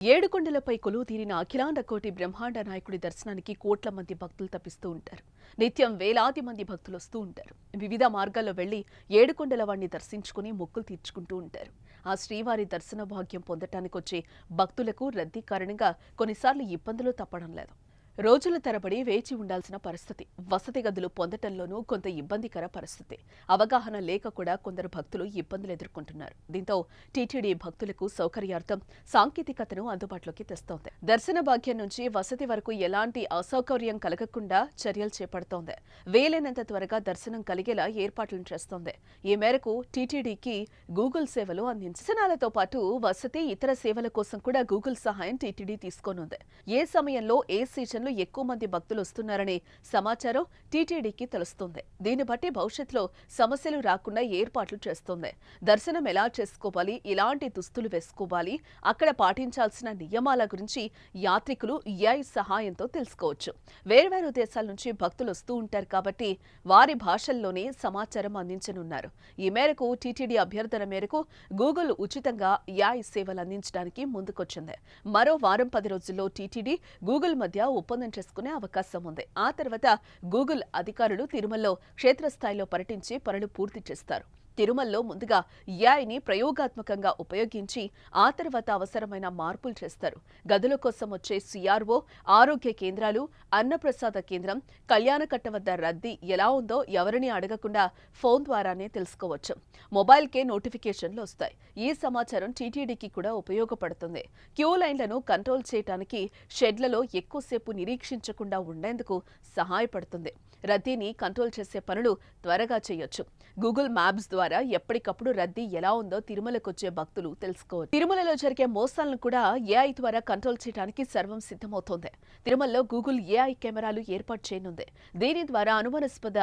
ఏడుకొండలపై కొలువుతీరిన అఖిలాండ కోటి బ్రహ్మాండ నాయకుడి దర్శనానికి కోట్ల మంది భక్తులు తప్పిస్తూ ఉంటారు. నిత్యం వేలాది మంది భక్తులు వస్తూ ఉంటారు. వివిధ మార్గాల్లో వెళ్లి ఏడుకొండల వాడిని దర్శించుకుని మొక్కులు తీర్చుకుంటూ ఉంటారు. ఆ శ్రీవారి దర్శన భాగ్యం పొందటానికి వచ్చే భక్తులకు రద్దీ కారణంగా కొన్నిసార్లు ఇబ్బందులు తప్పడం లేదు. రోజుల తరబడి వేచి ఉండాల్సిన పరిస్థితి, వసతి గదులు పొందటంలోనూ కొంత ఇబ్బందికర పరిస్థితి, అవగాహన లేక కూడా కొందరు భక్తులు ఇబ్బందులు ఎదుర్కొంటున్నారు. దీంతో టీటీడీ భక్తులకు సౌకర్యార్థం సాంకేతికతను అందుబాటులోకి తెస్తోంది. దర్శన భాగ్యం నుంచి వసతి వరకు ఎలాంటి అసౌకర్యం కలగకుండా చర్యలు చేపడుతోంది. వీలైనంత త్వరగా దర్శనం కలిగేలా ఏర్పాట్లను చేస్తోంది. ఈ మేరకు టీటీడీకి గూగుల్ సేవలు దర్శనాలతో పాటు వసతి, ఇతర సేవల కోసం కూడా గూగుల్ సహాయం టీటీడీ తీసుకోనుంది. ఏ సమయంలో ఏ సీజన్లో ఎక్కువ మంది భక్తులు వస్తున్నారనే సమాచారం టీటీడీకి తెలుస్తుంది. దీన్ని బట్టి భవిష్యత్తులో సమస్యలు రాకుండా ఏర్పాట్లు చేస్తోంది. దర్శనం ఎలా చేసుకోవాలి, ఇలాంటి దుస్తులు వేసుకోవాలి, అక్కడ పాటించాల్సిన నియమాల గురించి యాత్రికులు ఏఐ సహాయంతో తెలుసుకోవచ్చు. వేర్వేరు దేశాల నుంచి భక్తులు వస్తూ ఉంటారు కాబట్టి వారి భాషల్లోనే సమాచారం అందించనున్నారు. ఈ మేరకు టీటీడీ అభ్యర్థన మేరకు గూగుల్ ఉచితంగా ఏఐ సేవలు అందించడానికి ముందుకొచ్చింది. మరో వారం 10 రోజుల్లో టీటీడీ గూగుల్ మధ్య ఒప్పందం చేసుకునే అవకాశం ఉంది. ఆ తర్వాత గూగుల్ అధికారులు తిరుమలలో క్షేత్రస్థాయిలో పర్యటించి పనులు పూర్తి చేస్తారు. తిరుమలలో ముందుగా ఏఐని ప్రయోగాత్మకంగా ఉపయోగించి ఆ తర్వాత అవసరమైన మార్పులు చేస్తారు. గదుల కోసం వచ్చే సిఆర్ఓ, ఆరోగ్య కేంద్రాలు, అన్నప్రసాద కేంద్రం, కళ్యాణకట్ట వద్ద రద్దీ ఎలా ఉందో ఎవరిని అడగకుండా ఫోన్ ద్వారానే తెలుసుకోవచ్చు. మొబైల్కే నోటిఫికేషన్లు వస్తాయి. ఈ సమాచారం టీటీడీకి కూడా ఉపయోగపడుతుంది. క్యూ లైన్లను కంట్రోల్ చేయడానికి షెడ్లలో ఎక్కువసేపు నిరీక్షించకుండా ఉండేందుకు సహాయపడుతుంది. రద్దీని కంట్రోల్ చేసే పనులు త్వరగా చేయొచ్చు. గూగుల్ మ్యాప్స్ ద్వారా ఎప్పటికప్పుడు రద్దీ ఎలా ఉందో తిరుమలకొచ్చే భక్తులు తెలుసుకోవచ్చు. తిరుమలలో జరిగే మోసాలను కూడా ఏఐ ద్వారా కంట్రోల్ చేయడానికి సర్వం సిద్ధమవుతోంది. తిరుమలలో గూగుల్ ఏఐ కెమెరాలు ఏర్పాటు చేయనుంది. దీని ద్వారా అనుమానాస్పద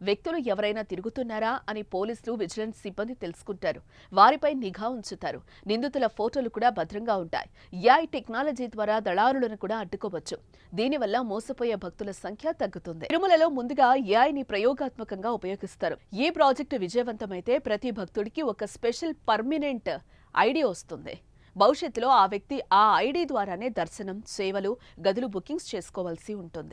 వ్యక్తులు ఎవరైనా తిరుగుతున్నారా అని పోలీసులు, విజిలెన్స్ సిబ్బంది తెలుసుకుంటారు. వారిపై నిఘా ఉంచుతారు. నిందితుల ఫోటోలు కూడా భద్రంగా ఉంటాయి. ఏఐ టెక్నాలజీ ద్వారా దళారులను కూడా అడ్డుకోవచ్చు. దీనివల్ల మోసపోయే భక్తుల సంఖ్య తగ్గుతుంది. తిరుమలలో ముందుగా ఏఐని ప్రయోగాత్మకంగా ఉపయోగిస్తారు. ఈ ప్రాజెక్టు విజయవంతమైతే ప్రతి భక్తుడికి ఒక స్పెషల్ పర్మనెంట్ ఐడి వస్తుంది. భవిష్యత్తులో ఆ వ్యక్తి ఆ ఐడి ద్వారానే దర్శనం, సేవలు, గదులు బుకింగ్స్ చేసుకోవాల్సి ఉంటుంది.